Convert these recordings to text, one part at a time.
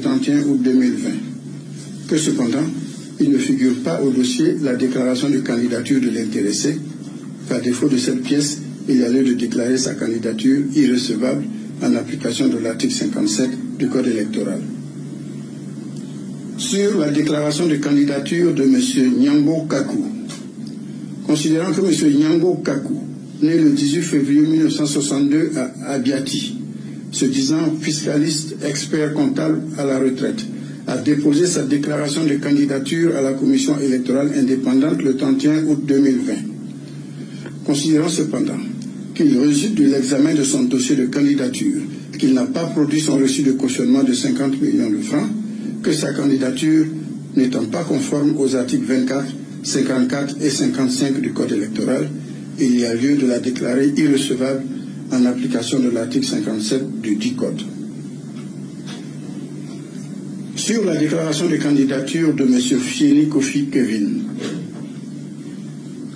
31 août 2020. Que cependant, il ne figure pas au dossier la déclaration de candidature de l'intéressé, qu'à défaut de cette pièce, il y a lieu de déclarer sa candidature irrecevable en application de l'article 57 du Code électoral. Sur la déclaration de candidature de M. Nyambo Kakou, considérant que M. Nyambo Kakou, né le 18 février 1962 à Abiati, se disant fiscaliste expert comptable à la retraite, a déposé sa déclaration de candidature à la commission électorale indépendante le 31 août 2020. Considérant cependant qu'il résulte de l'examen de son dossier de candidature qu'il n'a pas produit son reçu de cautionnement de 50 millions de francs, que sa candidature n'étant pas conforme aux articles 24, 54 et 55 du Code électoral, il y a lieu de la déclarer irrecevable en application de l'article 57 du dit Code. Sur la déclaration de candidature de M. Fieni Kofi Kevin,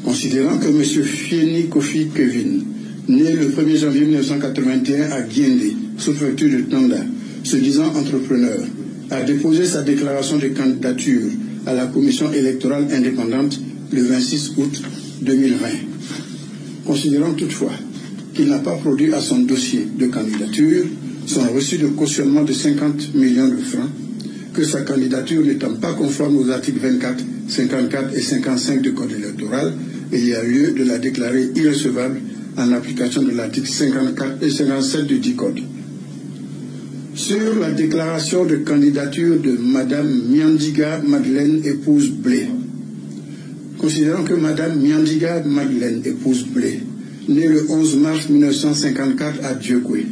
considérant que M. Fieni Kofi Kevin, né le 1er janvier 1981 à Guiendé, sous-préfecture de Tanda, se disant entrepreneur, a déposé sa déclaration de candidature à la commission électorale indépendante le 26 août 2020. Considérant toutefois qu'il n'a pas produit à son dossier de candidature son reçu de cautionnement de 50 millions de francs, que sa candidature n'étant pas conforme aux articles 24, 54 et 55 du Code électoral, il y a lieu de la déclarer irrecevable en application de l'article 54 et 57 du dit Code. Sur la déclaration de candidature de Mme Miandiga Madeleine, épouse Blé, considérant que Mme Miandiga Madeleine, épouse Blé, née le 11 mars 1954 à Dieukwé,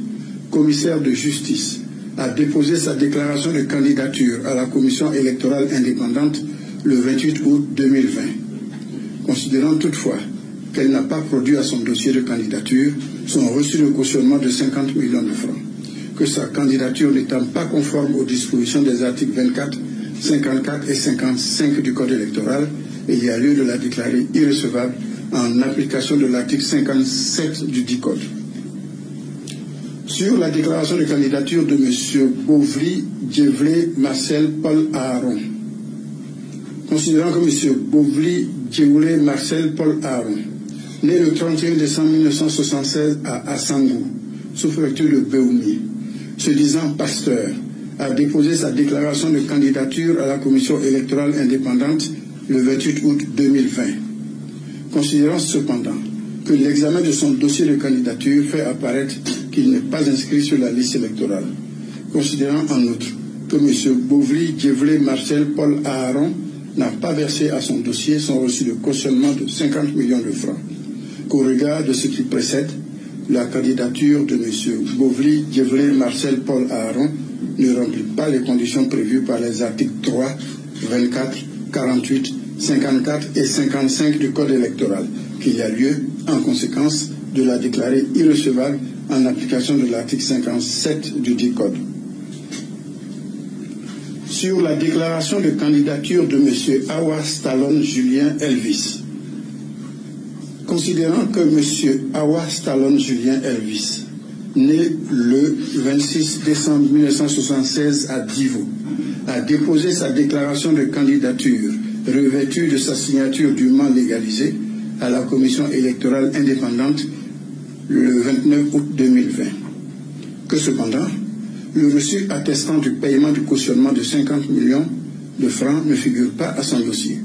commissaire de justice, a déposé sa déclaration de candidature à la commission électorale indépendante le 28 août 2020. Considérant toutefois qu'elle n'a pas produit à son dossier de candidature son reçu de cautionnement de 50 millions de francs, que sa candidature n'étant pas conforme aux dispositions des articles 24, 54 et 55 du Code électoral, il y a lieu de la déclarer irrecevable en application de l'article 57 du dit Code. Sur la déclaration de candidature de M. Bovli Djevlé Marcel Paul Aaron, considérant que M. Bovli Djevlé Marcel Paul Aaron, né le 31 décembre 1976 à Assangou, sous-préfecture de Béoumi, se disant pasteur, a déposé sa déclaration de candidature à la commission électorale indépendante le 28 août 2020. Considérant cependant que l'examen de son dossier de candidature fait apparaître qu'il n'est pas inscrit sur la liste électorale. Considérant en outre que M. Bovli Djevlé Marcel Paul Aaron n'a pas versé à son dossier son reçu de cautionnement de 50 millions de francs, qu'au regard de ce qui précède, la candidature de M. Bovli Djevlé Marcel Paul Aaron ne remplit pas les conditions prévues par les articles 3, 24, 48, 54 et 55 du Code électoral, qu'il y a lieu, en conséquence, de la déclarer irrecevable en application de l'article 57 du dit Code. Sur la déclaration de candidature de M. Awa Stallone Julien Elvis, considérant que M. Awa Stallone Julien Elvis, né le 26 décembre 1976 à Divo, a déposé sa déclaration de candidature revêtue de sa signature dûment légalisée à la commission électorale indépendante le 29 août 2020. Que cependant, le reçu attestant du paiement du cautionnement de 50 millions de francs ne figure pas à son dossier.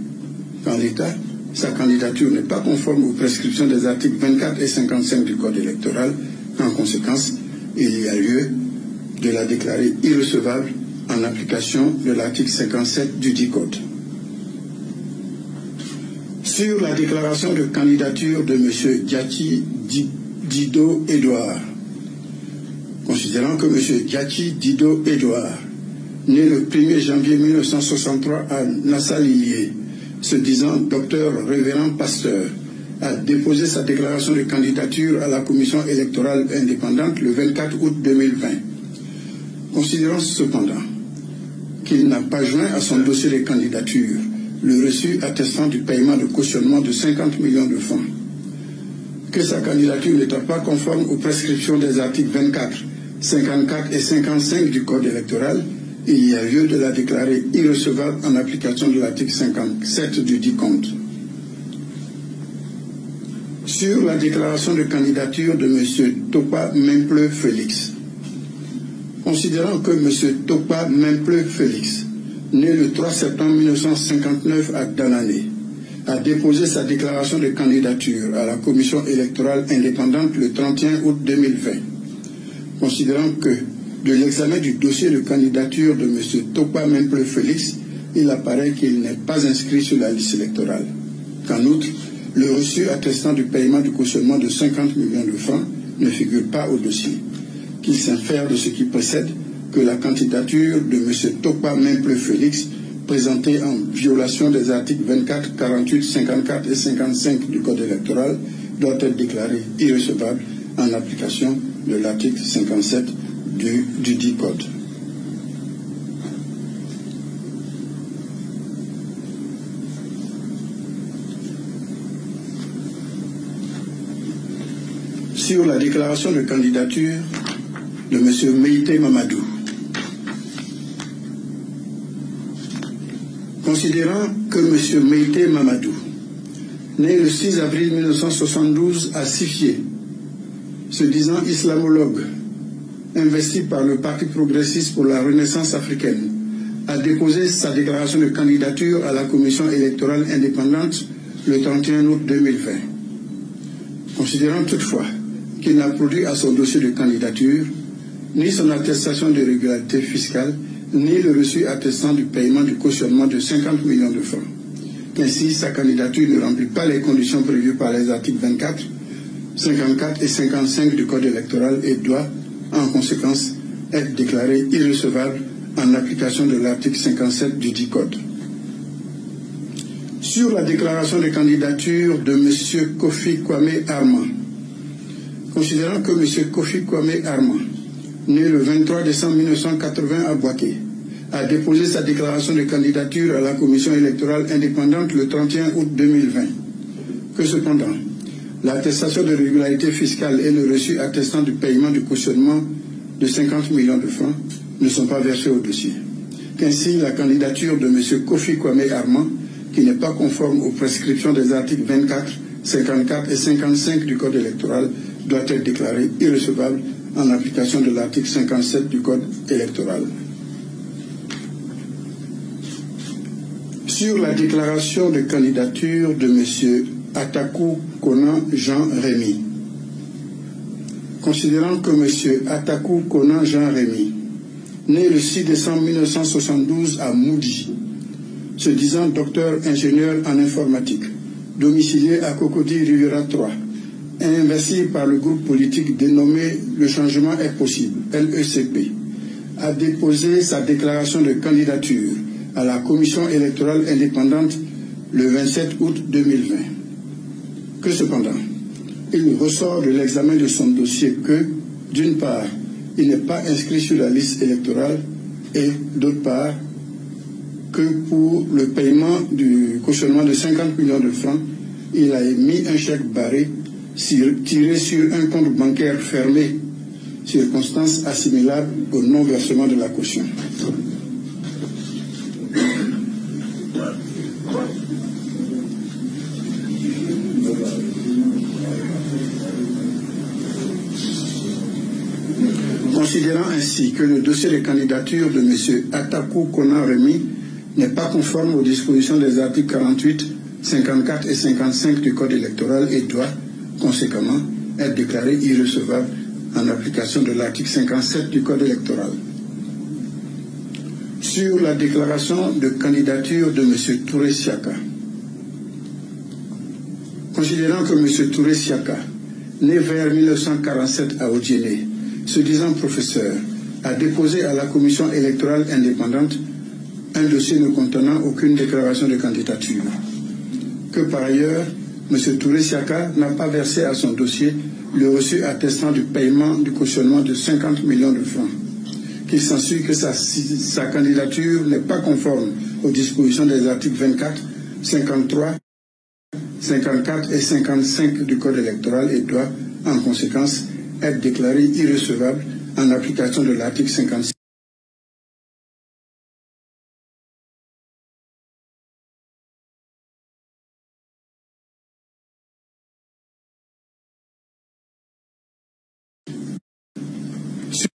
En l'état, sa candidature n'est pas conforme aux prescriptions des articles 24 et 55 du Code électoral. En conséquence, il y a lieu de la déclarer irrecevable en application de l'article 57 du dit Code. Sur la déclaration de candidature de M. Diachi Dido Edouard, considérant que M. Diachi Dido Edouard, né le 1er janvier 1963 à Nassau-Lilier, se disant docteur révérend pasteur, a déposé sa déclaration de candidature à la commission électorale indépendante le 24 août 2020. Considérant cependant qu'il n'a pas joint à son dossier de candidature le reçu attestant du paiement de cautionnement de 50 millions de francs, que sa candidature n'étant pas conforme aux prescriptions des articles 24, 54 et 55 du Code électoral, il y a lieu de la déclarer irrecevable en application de l'article 57 du dit compte. Sur la déclaration de candidature de M. Topa Memple Félix. Considérant que M. Topa Memple Félix, né le 3 septembre 1959 à Danané, a déposé sa déclaration de candidature à la commission électorale indépendante le 31 août 2020. Considérant que, de l'examen du dossier de candidature de M. Topa Memple Félix, il apparaît qu'il n'est pas inscrit sur la liste électorale. Qu'en outre, le reçu attestant du paiement du cautionnement de 50 millions de francs ne figure pas au dossier. Qu'il s'infère de ce qui précède que la candidature de M. Topa Memple Félix, présentée en violation des articles 24, 48, 54 et 55 du Code électoral, doit être déclarée irrecevable en application de l'article 57 du dit Code. Sur la déclaration de candidature de M. Meïté Mamadou. Considérant que M. Meïté Mamadou, né le 6 avril 1972 à Sifié, se disant islamologue, investi par le Parti progressiste pour la Renaissance africaine, a déposé sa déclaration de candidature à la commission électorale indépendante le 31 août 2020. Considérant toutefois qu'il n'a produit à son dossier de candidature ni son attestation de régularité fiscale, ni le reçu attestant du paiement du cautionnement de 50 millions de francs, qu'ainsi sa candidature ne remplit pas les conditions prévues par les articles 24, 54 et 55 du Code électoral et doit, en conséquence, être déclarée irrecevable en application de l'article 57 du dit Code. Sur la déclaration de candidature de M. Kofi Kwame Armah, considérant que M. Kofi Kwame Armah, né le 23 décembre 1980 à Boaké, a déposé sa déclaration de candidature à la commission électorale indépendante le 31 août 2020, que cependant, l'attestation de régularité fiscale et le reçu attestant du paiement du cautionnement de 50 millions de francs ne sont pas versés au dossier. Qu'ainsi, la candidature de M. Kofi Kwame Armah, qui n'est pas conforme aux prescriptions des articles 24, 54 et 55 du Code électoral, doit être déclarée irrecevable en application de l'article 57 du Code électoral. Sur la déclaration de candidature de M. Atakou Konan Jean Rémy. Considérant que M. Atakou Konan Jean Rémy, né le 6 décembre 1972 à Moudi, se disant docteur ingénieur en informatique, domicilié à Cocody Rivera 3, investi par le groupe politique dénommé Le Changement est possible, LECP, a déposé sa déclaration de candidature à la commission électorale indépendante le 27 août 2020. Que cependant, il ressort de l'examen de son dossier que, d'une part, il n'est pas inscrit sur la liste électorale et, d'autre part, que pour le paiement du cautionnement de 50 millions de francs, il a émis un chèque barré tiré sur un compte bancaire fermé, circonstance assimilable au non-versement de la caution. Considérant ainsi que le dossier de candidature de M. Atakou Konan Rémy n'est pas conforme aux dispositions des articles 48, 54 et 55 du Code électoral et doit, conséquemment, être déclaré irrecevable en application de l'article 57 du Code électoral. Sur la déclaration de candidature de M. Touré Siaka. Considérant que M. Touré Siaka, né vers 1947 à Odjéné, se disant professeur, a déposé à la commission électorale indépendante un dossier ne contenant aucune déclaration de candidature. Que par ailleurs, M. Touré Siaka n'a pas versé à son dossier le reçu attestant du paiement du cautionnement de 50 millions de francs. Qu'il s'ensuit que sa candidature n'est pas conforme aux dispositions des articles 24, 53, 54 et 55 du Code électoral et doit, en conséquence, être déclarée irrecevable en application de l'article 56.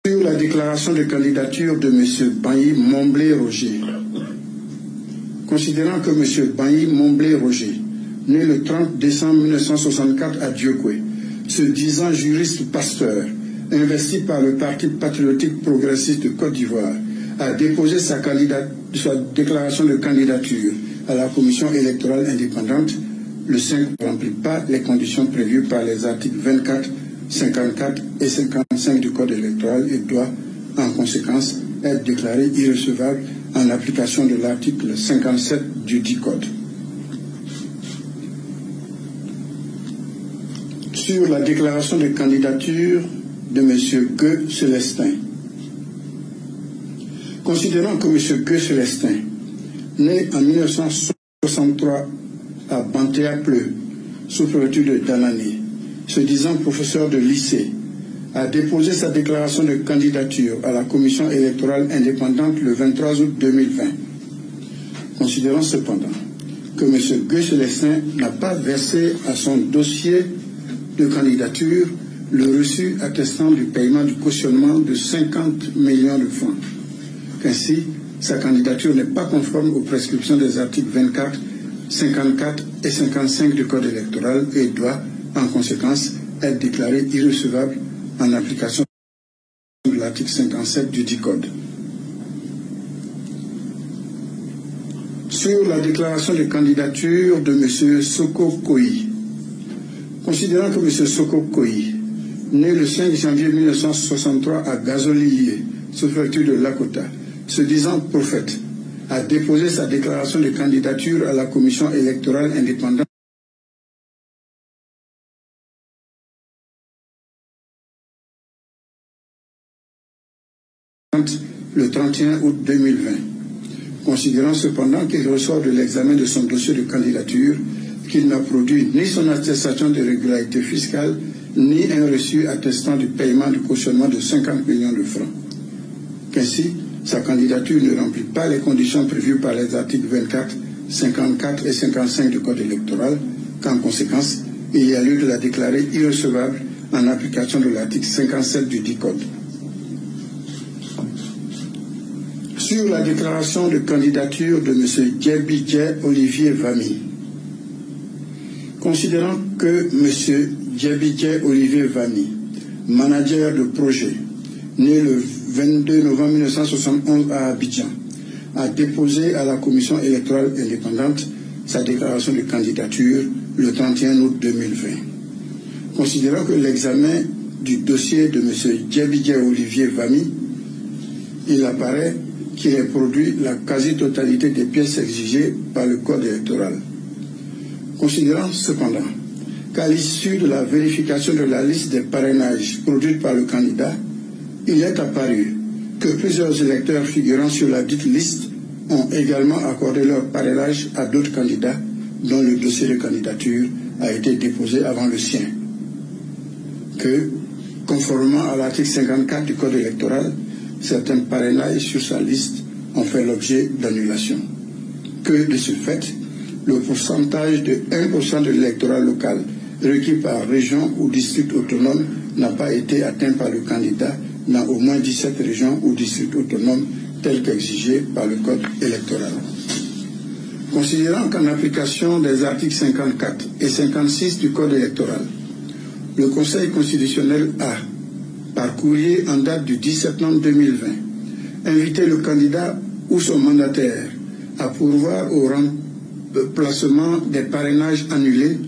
Sur la déclaration de candidature de M. Banyi Momblé Roger. Considérant que M. Banyi Momblé Roger, né le 30 décembre 1964 à Diokwe, se disant juriste pasteur, investi par le Parti patriotique progressiste de Côte d'Ivoire, a déposé sa déclaration de candidature à la commission électorale indépendante, le 5 ne remplit pas les conditions prévues par les articles 24, 54 et 55 du Code électoral et doit, en conséquence, être déclaré irrecevable en application de l'article 57 du dit Code. Sur la déclaration de candidature de M. Gueux Célestin. Considérant que M. Gueux Célestin, né en 1963 à Bantéa-Pleu, sous préfecture de Danani, se disant professeur de lycée, a déposé sa déclaration de candidature à la commission électorale indépendante le 23 août 2020. Considérant cependant que M. Gueux Célestin n'a pas versé à son dossier de candidature le reçu attestant du paiement du cautionnement de 50 millions de francs, qu'ainsi sa candidature n'est pas conforme aux prescriptions des articles 24, 54 et 55 du Code électoral et doit, en conséquence, être déclarée irrecevable en application de l'article 57 du dit Code. Sur la déclaration de candidature de M. Soko Koyi. Considérant que M. Soko Koyi, né le 5 janvier 1963 à Gazolier, sous-préfecture de Lakota, se disant prophète, a déposé sa déclaration de candidature à la commission électorale indépendante le 31 août 2020. Considérant cependant qu'il ressort de l'examen de son dossier de candidature qu'il n'a produit ni son attestation de régularité fiscale, ni un reçu attestant du paiement du cautionnement de 50 millions de francs. Qu'ainsi, sa candidature ne remplit pas les conditions prévues par les articles 24, 54 et 55 du Code électoral, qu'en conséquence, il y a lieu de la déclarer irrecevable en application de l'article 57 du dit Code. Sur la déclaration de candidature de M. Djebidje Olivier Vami. Considérant que M. Djebidje Olivier Vami, manager de projet, né le 22 novembre 1971 à Abidjan, a déposé à la commission électorale indépendante sa déclaration de candidature le 31 août 2020. Considérant que l'examen du dossier de M. Djebidje Olivier Vami, il apparaît qu'il ait produit la quasi-totalité des pièces exigées par le Code électoral. Considérant cependant qu'à l'issue de la vérification de la liste des parrainages produite par le candidat, il est apparu que plusieurs électeurs figurant sur la dite liste ont également accordé leur parrainage à d'autres candidats dont le dossier de candidature a été déposé avant le sien. Que, conformément à l'article 54 du Code électoral, certains parrainages sur sa liste ont fait l'objet d'annulation. Que, de ce fait, le pourcentage de 1% de l'électorat local requis par région ou district autonome n'a pas été atteint par le candidat dans au moins 17 régions ou districts autonomes tels qu'exigés par le Code électoral. Considérant qu'en application des articles 54 et 56 du Code électoral, le Conseil constitutionnel a, par courrier en date du 10 septembre 2020, invité le candidat ou son mandataire à pourvoir au remplacement des parrainages annulés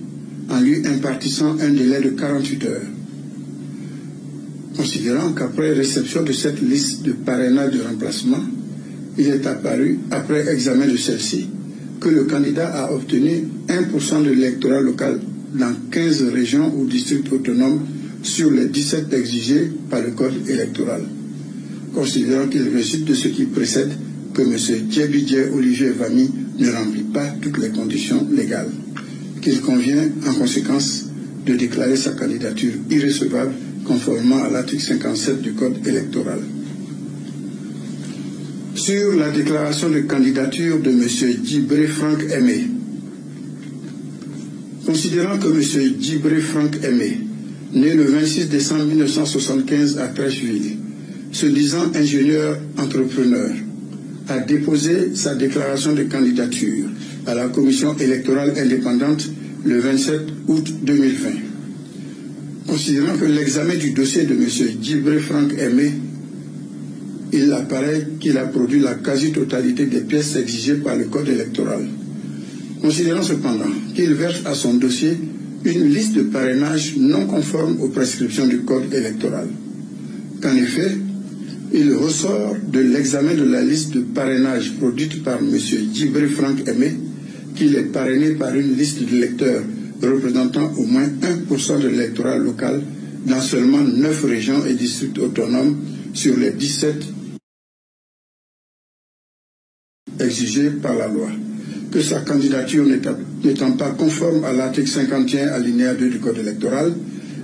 en lui impartissant un délai de 48 heures. Considérant qu'après réception de cette liste de parrainage de remplacement, il est apparu, après examen de celle-ci, que le candidat a obtenu 1% de l'électorat local dans 15 régions ou districts autonomes sur les 17 exigés par le Code électoral. Considérant qu'il résulte de ce qui précède que M. Djebidje Olivier Vami ne remplit pas toutes les conditions légales, qu'il convient en conséquence de déclarer sa candidature irrecevable conformément à l'article 57 du Code électoral. Sur la déclaration de candidature de M. Djibré Franck Aimé. Considérant que M. Djibré Franck Aimé, né le 26 décembre 1975 à Trècheville, se disant ingénieur entrepreneur, a déposé sa déclaration de candidature à la commission électorale indépendante le 27 août 2020. Considérant que l'examen du dossier de M. Djibril Franck Aimé, il apparaît qu'il a produit la quasi-totalité des pièces exigées par le Code électoral. Considérant cependant qu'il verse à son dossier une liste de parrainage non conforme aux prescriptions du Code électoral. Qu'en effet, il ressort de l'examen de la liste de parrainage produite par M. Djibril Franck Aimé qu'il est parrainé par une liste d'électeurs représentant au moins 1% de l'électorat local dans seulement 9 régions et districts autonomes sur les 17 exigés par la loi, que sa candidature n'étant pas conforme à l'article 51 alinéa 2 du Code électoral,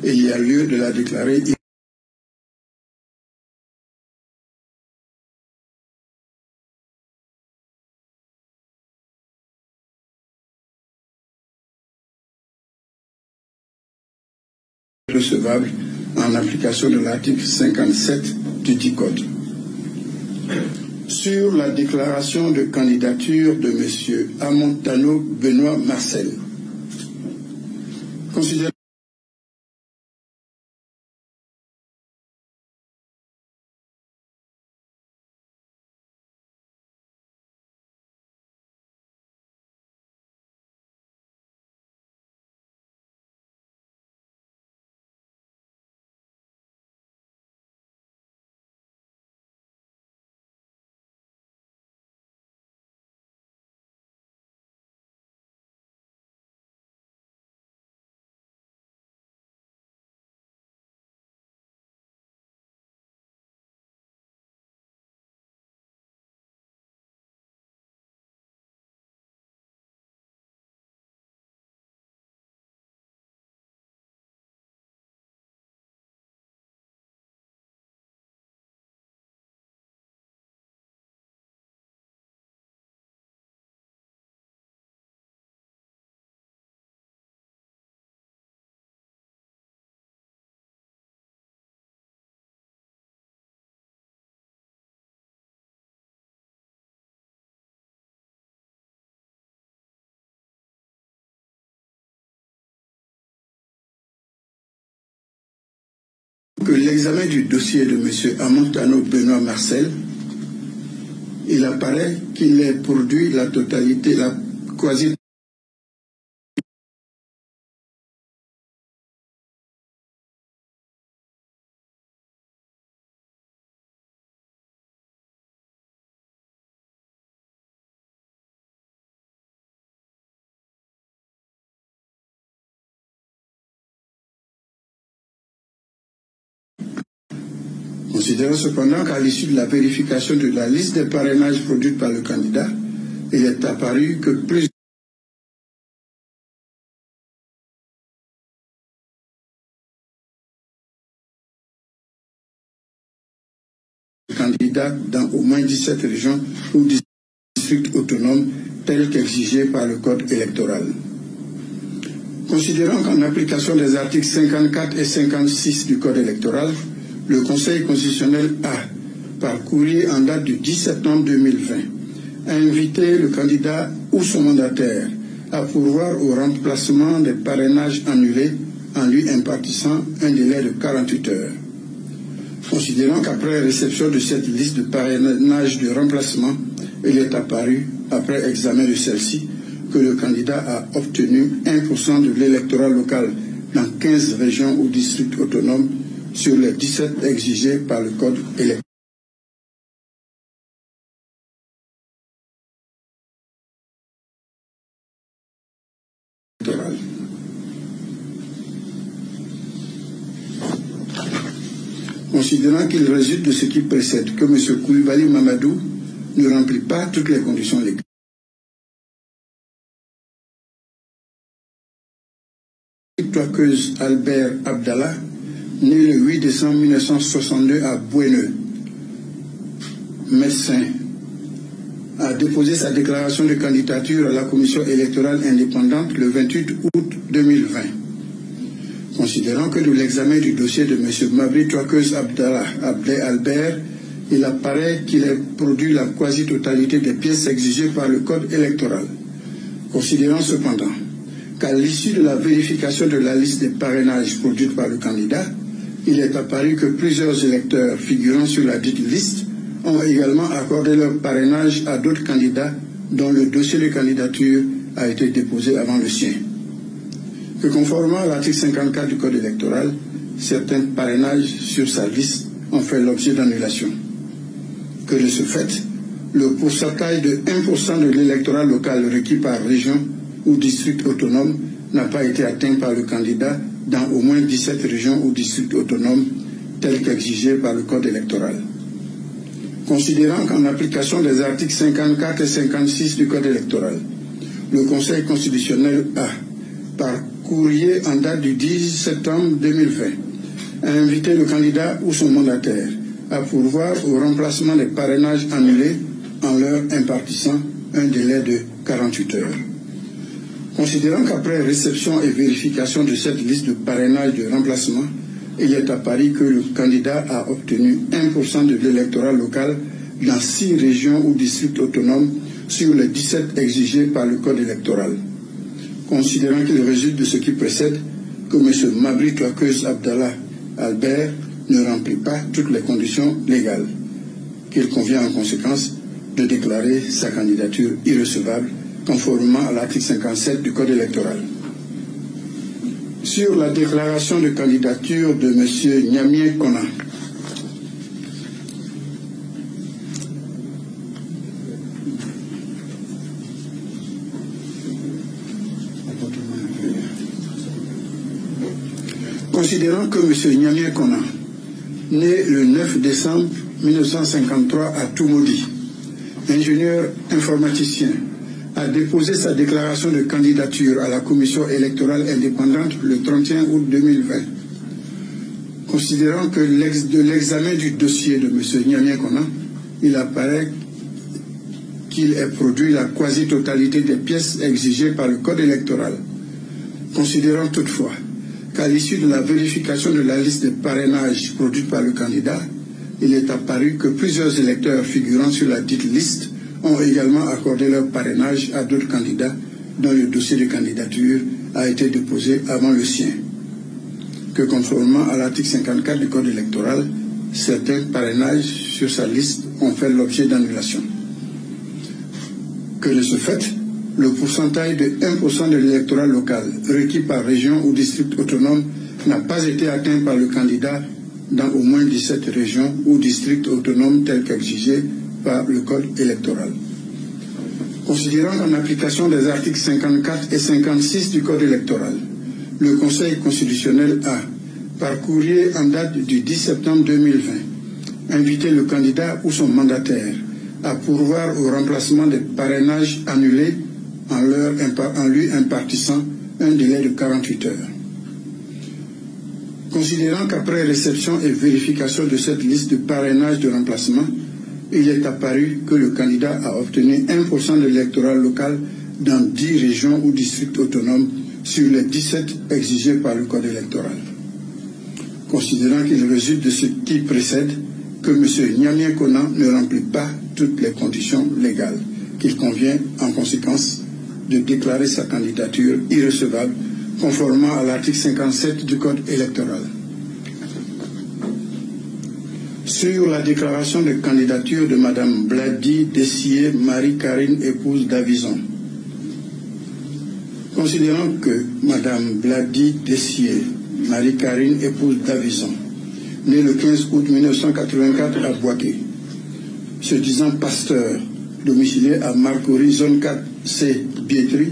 et il y a lieu de la déclarer recevable en application de l'article 57 du dit Code. Sur la déclaration de candidature de M. Amontano Benoît Marcel, considérant que l'examen du dossier de M. Amontano Benoît Marcel, il apparaît qu'il ait produit la totalité, la quasi Considérant cependant qu'à l'issue de la vérification de la liste des parrainages produite par le candidat, il est apparu que plusieurs candidats dans au moins 17 régions ou districts autonomes tels qu'exigés par le Code électoral. Considérant qu'en application des articles 54 et 56 du Code électoral, le Conseil constitutionnel a, par courrier en date du 10 septembre 2020, invité le candidat ou son mandataire à pourvoir au remplacement des parrainages annulés en lui impartissant un délai de 48 heures. Considérant qu'après réception de cette liste de parrainage de remplacement, il est apparu, après examen de celle-ci, que le candidat a obtenu 1% de l'électorat local dans 15 régions ou districts autonomes sur les 17 exigés par le Code électoral. Considérant qu'il résulte de ce qui précède que M. Koulibaly Mamadou ne remplit pas toutes les conditions légales. Toakeuse Albert Abdallah, né le 8 décembre 1962 à Boueneux, médecin, a déposé sa déclaration de candidature à la commission électorale indépendante le 28 août 2020. Considérant que de l'examen du dossier de M. Mabri Touakeuz Abdallah Abdel Albert, il apparaît qu'il ait produit la quasi-totalité des pièces exigées par le Code électoral. Considérant cependant qu'à l'issue de la vérification de la liste des parrainages produite par le candidat, il est apparu que plusieurs électeurs figurant sur la dite liste ont également accordé leur parrainage à d'autres candidats dont le dossier de candidature a été déposé avant le sien. Que conformément à l'article 54 du Code électoral, certains parrainages sur sa liste ont fait l'objet d'annulation. Que de ce fait, le pourcentage de 1% de l'électorat local requis par région ou district autonome n'a pas été atteint par le candidat dans au moins 17 régions ou districts autonomes tels qu'exigés par le Code électoral. Considérant qu'en application des articles 54 et 56 du Code électoral, le Conseil constitutionnel a, par courrier en date du 10 septembre 2020, a invité le candidat ou son mandataire à pourvoir au remplacement des parrainages annulés en leur impartissant un délai de 48 heures. Considérant qu'après réception et vérification de cette liste de parrainage de remplacement, il est apparu que le candidat a obtenu 1% de l'électorat local dans 6 régions ou districts autonomes sur les 17 exigés par le Code électoral. Considérant qu'il résulte de ce qui précède que M. Mabri Touakeuz Abdallah Albert ne remplit pas toutes les conditions légales, qu'il convient en conséquence de déclarer sa candidature irrecevable conformément à l'article 57 du Code électoral. Sur la déclaration de candidature de M. Niamien Kona, considérant que M. Niamien Kona, né le 9 décembre 1953 à Toumoudi, ingénieur informaticien, a déposé sa déclaration de candidature à la commission électorale indépendante le 31 août 2020. Considérant que de l'examen du dossier de M. Niamien Kona, il apparaît qu'il ait produit la quasi-totalité des pièces exigées par le Code électoral. Considérant toutefois qu'à l'issue de la vérification de la liste des parrainages produite par le candidat, il est apparu que plusieurs électeurs figurant sur la dite liste ont également accordé leur parrainage à d'autres candidats dont le dossier de candidature a été déposé avant le sien. Que conformément à l'article 54 du Code électoral, certains parrainages sur sa liste ont fait l'objet d'annulation. Que de ce fait, le pourcentage de 1% de l'électorat local requis par région ou district autonome n'a pas été atteint par le candidat dans au moins 17 régions ou districts autonomes tels qu'exigés par le Code électoral. Considérant qu'en application des articles 54 et 56 du Code électoral, le Conseil constitutionnel a, par courrier en date du 10 septembre 2020, invité le candidat ou son mandataire à pourvoir au remplacement des parrainages annulés en lui impartissant un délai de 48 heures. Considérant qu'après réception et vérification de cette liste de parrainage de remplacement, il est apparu que le candidat a obtenu 1% de l'électorat local dans 10 régions ou districts autonomes sur les 17 exigés par le Code électoral. Considérant qu'il résulte de ce qui précède que M. Niamien Kona ne remplit pas toutes les conditions légales, qu'il convient en conséquence de déclarer sa candidature irrecevable conformément à l'article 57 du Code électoral. Sur la déclaration de candidature de Mme Bladi Dessié Marie-Karine, épouse d'Avison. Considérant que Mme Bladi Dessié Marie-Karine, épouse d'Avison, née le 15 août 1984 à Boaké, se disant pasteur, domicilié à Marcory, zone 4C, Biétry,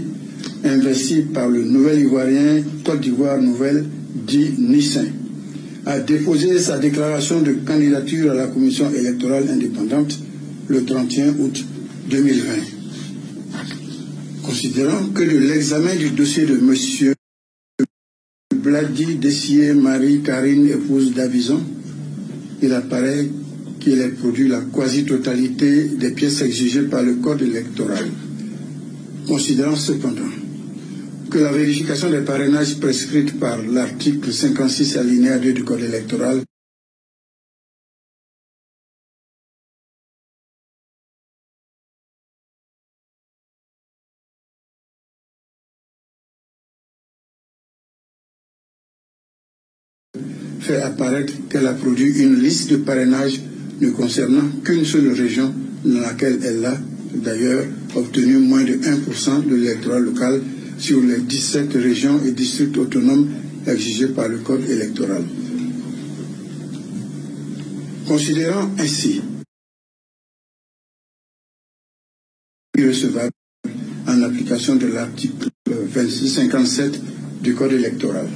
investi par le nouvel Ivoirien Côte d'Ivoire Nouvelle, dit Nissin, a déposé sa déclaration de candidature à la commission électorale indépendante le 31 août 2020. Considérant que de l'examen du dossier de M. Bladi Dessié Marie-Karine, épouse d'Avison, il apparaît qu'il ait produit la quasi-totalité des pièces exigées par le Code électoral. Considérant cependant que la vérification des parrainages prescrite par l'article 56 alinéa 2 du Code électoral fait apparaître qu'elle a produit une liste de parrainages ne concernant qu'une seule région dans laquelle elle a d'ailleurs obtenu moins de 1% de l'électorat local sur les 17 régions et districts autonomes exigés par le Code électoral. Considérant ainsi irrecevable en application de l'article 2657 du Code électoral.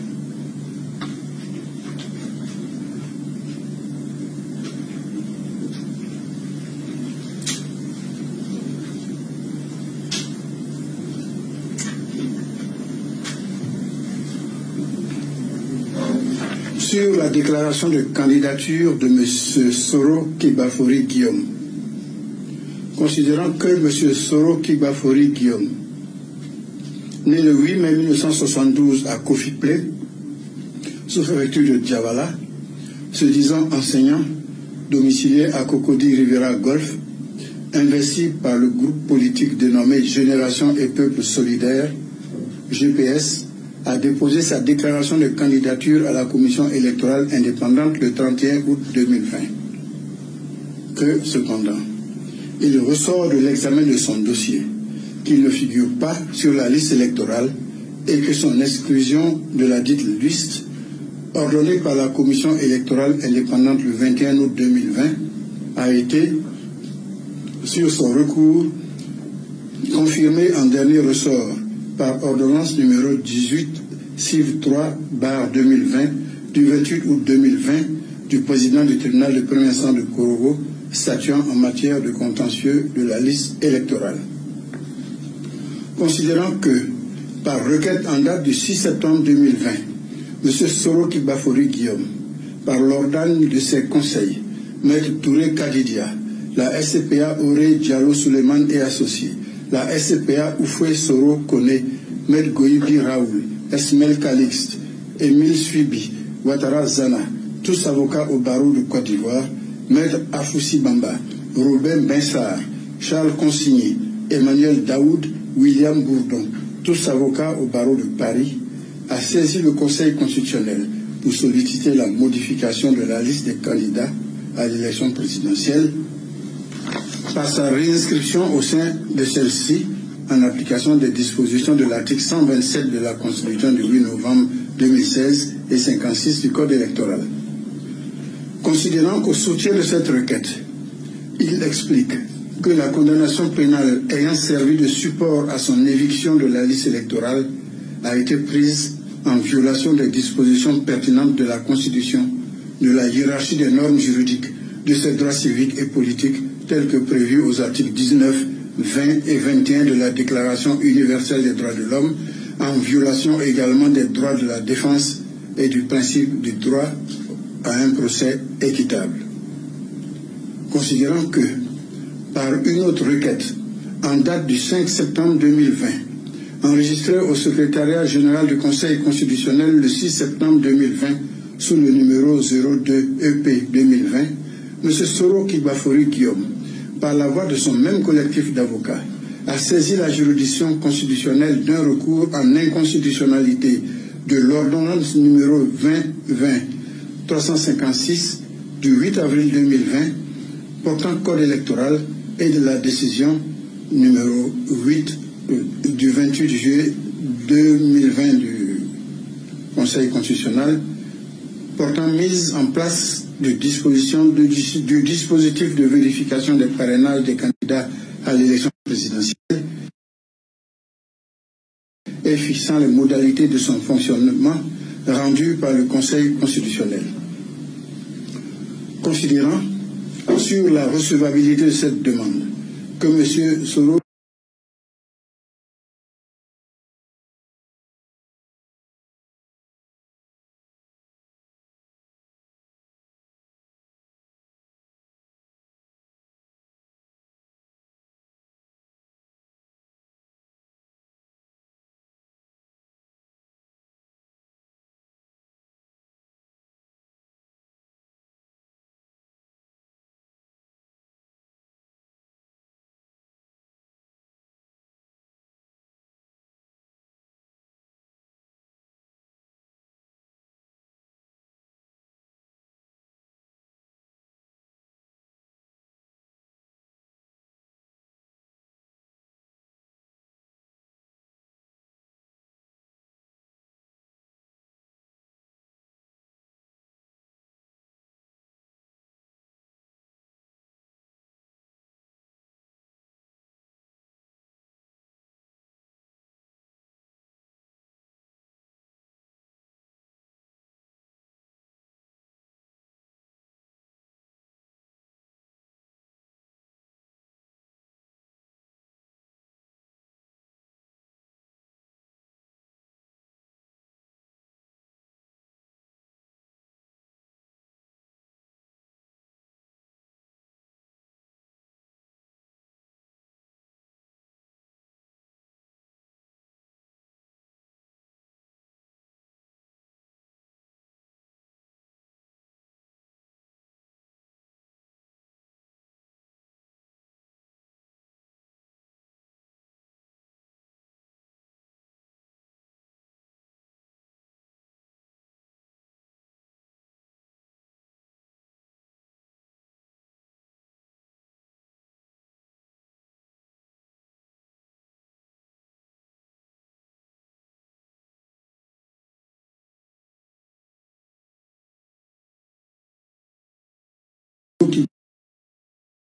Sur la déclaration de candidature de M. Soro Kibafori Guillaume. Considérant que M. Soro Kibafori Guillaume, né le 8 mai 1972 à Kofi-Plé, sous-préfecture de Djabala, se disant enseignant, domicilié à Cocody Rivera Golf, investi par le groupe politique dénommé Génération et Peuple Solidaire, GPS, a déposé sa déclaration de candidature à la commission électorale indépendante le 31 août 2020. Que, cependant, il ressort de l'examen de son dossier qu'il ne figure pas sur la liste électorale et que son exclusion de la dite liste, ordonnée par la commission électorale indépendante le 21 août 2020, a été, sur son recours, confirmée en dernier ressort par ordonnance numéro 18-3/2020 du 28 août 2020 du président du tribunal de premier instance de Korogo statuant en matière de contentieux de la liste électorale. Considérant que, par requête en date du 6 septembre 2020, M. Soro Kibafori Guillaume, par l'ordre de ses conseils, Maître Touré Kadidia, la SCPA Auré Diallo Suleiman et associés, la SCPA Oufoué Soro Kone, Maître Goïbi Raoul, Esmel Calixte, Émile Suibi, Ouattara Zana, tous avocats au barreau de Côte d'Ivoire, Maître Afoussi Bamba, Robin Bensard, Charles Consigny, Emmanuel Daoud, William Bourdon, tous avocats au barreau de Paris, a saisi le Conseil constitutionnel pour solliciter la modification de la liste des candidats à l'élection présidentielle par sa réinscription au sein de celle-ci en application des dispositions de l'article 127 de la Constitution du 8 novembre 2016 et 56 du Code électoral. Considérant qu'au soutien de cette requête, il explique que la condamnation pénale ayant servi de support à son éviction de la liste électorale a été prise en violation des dispositions pertinentes de la Constitution, de la hiérarchie des normes juridiques, de ses droits civiques et politiques tels que prévus aux articles 19, 20 et 21 de la Déclaration universelle des droits de l'homme, en violation également des droits de la défense et du principe du droit à un procès équitable. Considérant que, par une autre requête, en date du 5 septembre 2020, enregistrée au secrétariat général du Conseil constitutionnel le 6 septembre 2020, sous le numéro 02 EP 2020, M. Soro Kibafori Guillaume, par la voix de son même collectif d'avocats, a saisi la juridiction constitutionnelle d'un recours en inconstitutionnalité de l'ordonnance numéro 2020-356 du 8 avril 2020 portant code électoral et de la décision numéro 8 du 28 juillet 2020 du Conseil constitutionnel portant mise en place de dispositions du dispositif de vérification des parrainages des candidats à l'élection présidentielle et fixant les modalités de son fonctionnement rendu par le Conseil constitutionnel. Considérant sur la recevabilité de cette demande que M. Soro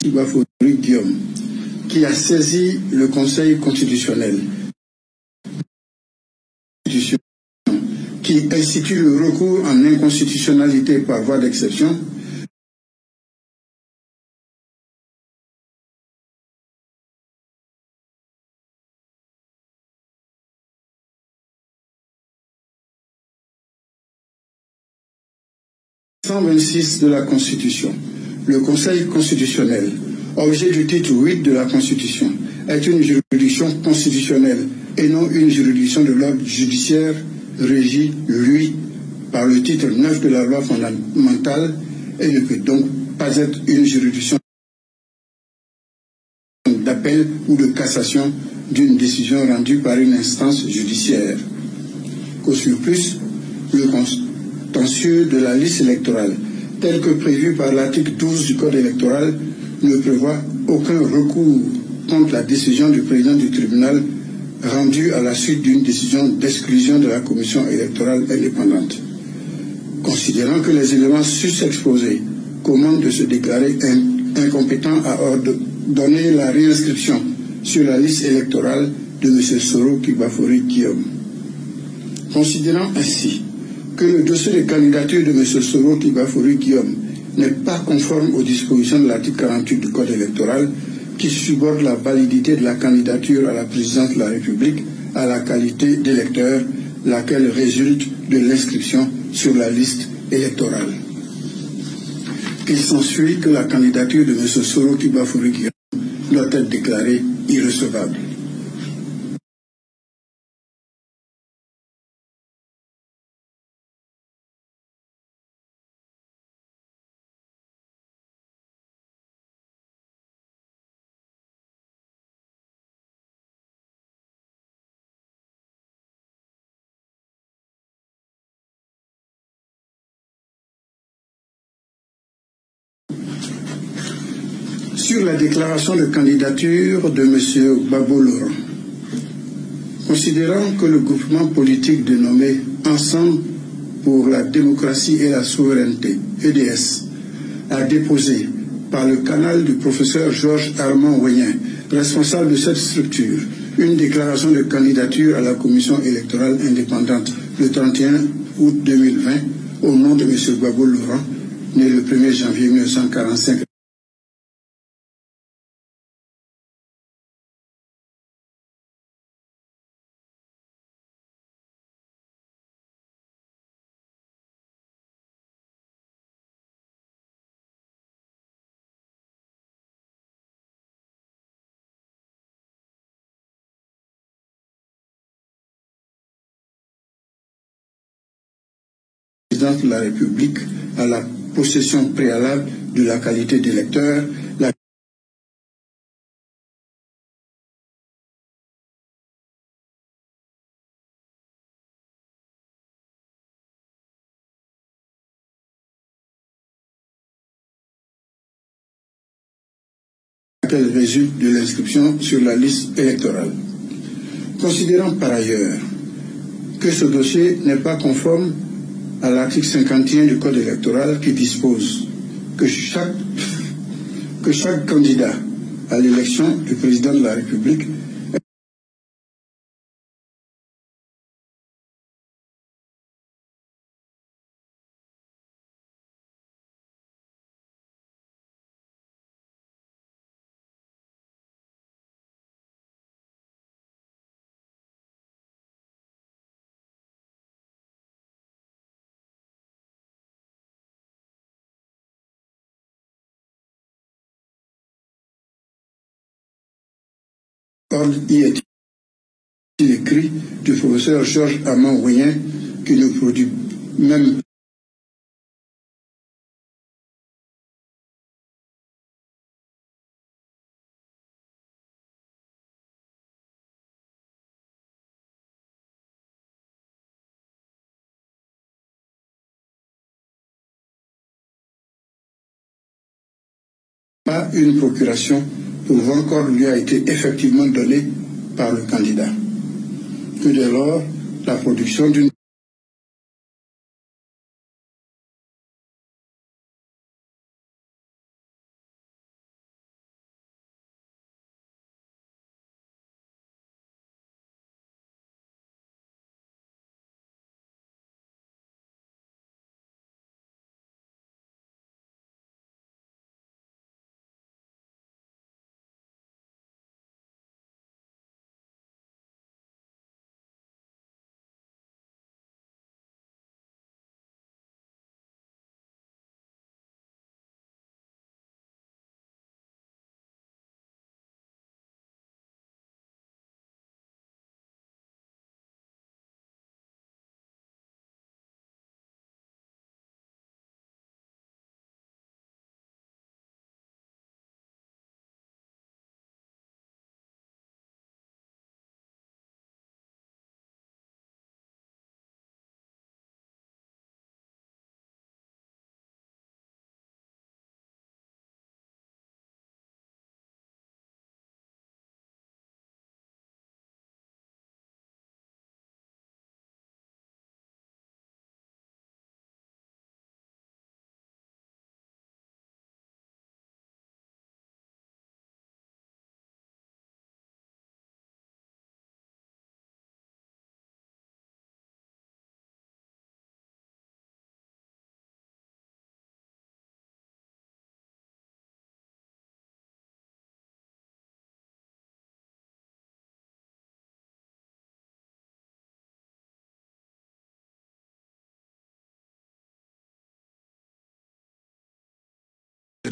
Bafoury Guillaume, qui a saisi le Conseil constitutionnel, qui institue le recours en inconstitutionnalité par voie d'exception, de la Constitution. Le Conseil constitutionnel, objet du titre 8 de la Constitution, est une juridiction constitutionnelle et non une juridiction de l'ordre judiciaire régie, lui, par le titre 9 de la loi fondamentale et ne peut donc pas être une juridiction d'appel ou de cassation d'une décision rendue par une instance judiciaire. Qu'au surplus, le contentieux de la liste électorale, tel que prévu par l'article 12 du Code électoral, ne prévoit aucun recours contre la décision du président du tribunal rendue à la suite d'une décision d'exclusion de la commission électorale indépendante. Considérant que les éléments sus-exposés commandent de se déclarer incompétent à ordonner la réinscription sur la liste électorale de M. Soroki Bafoury Guillaume. Considérant ainsi que le dossier de candidature de M. Soroki Bafoury Guillaume n'est pas conforme aux dispositions de l'article 48 du Code électoral qui subordne la validité de la candidature à la présidence de la République à la qualité d'électeur, laquelle résulte de l'inscription sur la liste électorale. Il s'ensuit que la candidature de M. Soroki Bafoury Guillaume doit être déclarée irrecevable. Sur la déclaration de candidature de M. Gbagbo Laurent, considérant que le groupement politique dénommé Ensemble pour la démocratie et la souveraineté, EDS, a déposé par le canal du professeur Georges Armand Ouénien, responsable de cette structure, une déclaration de candidature à la commission électorale indépendante le 31 août 2020 au nom de M. Gbagbo Laurent, né le 1er janvier 1945. De la République à la possession préalable de la qualité d'électeur, laquelle résulte de l'inscription sur la liste électorale. Considérant par ailleurs que ce dossier n'est pas conforme à l'article 51 du Code électoral qui dispose que chaque candidat à l'élection du président de la République ordre y est écrit du professeur Georges Armand Ouénien qui ne produit même pas une procuration pouvant encore lui a été effectivement donnée par le candidat. Que dès lors, la production d'une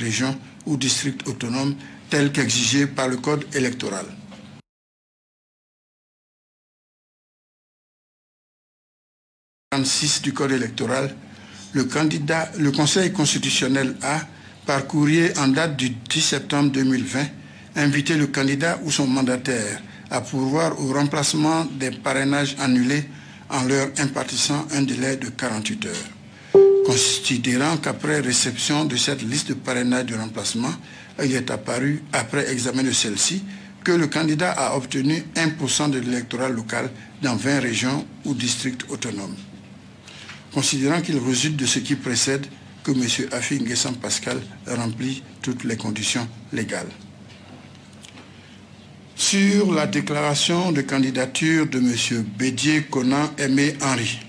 régions ou districts autonomes tels qu'exigés par le Code électoral. Du Code électoral, le Conseil constitutionnel a, par courrier en date du 10 septembre 2020, invité le candidat ou son mandataire à pourvoir au remplacement des parrainages annulés en leur impartissant un délai de 48 heures. Considérant qu'après réception de cette liste de parrainage de remplacement, il est apparu, après examen de celle-ci, que le candidat a obtenu 1% de l'électorat local dans 20 régions ou districts autonomes. Considérant qu'il résulte de ce qui précède que M. Afi N'Guessan Pascal remplit toutes les conditions légales. Sur la déclaration de candidature de M. Bédié Conan Aimé Henry,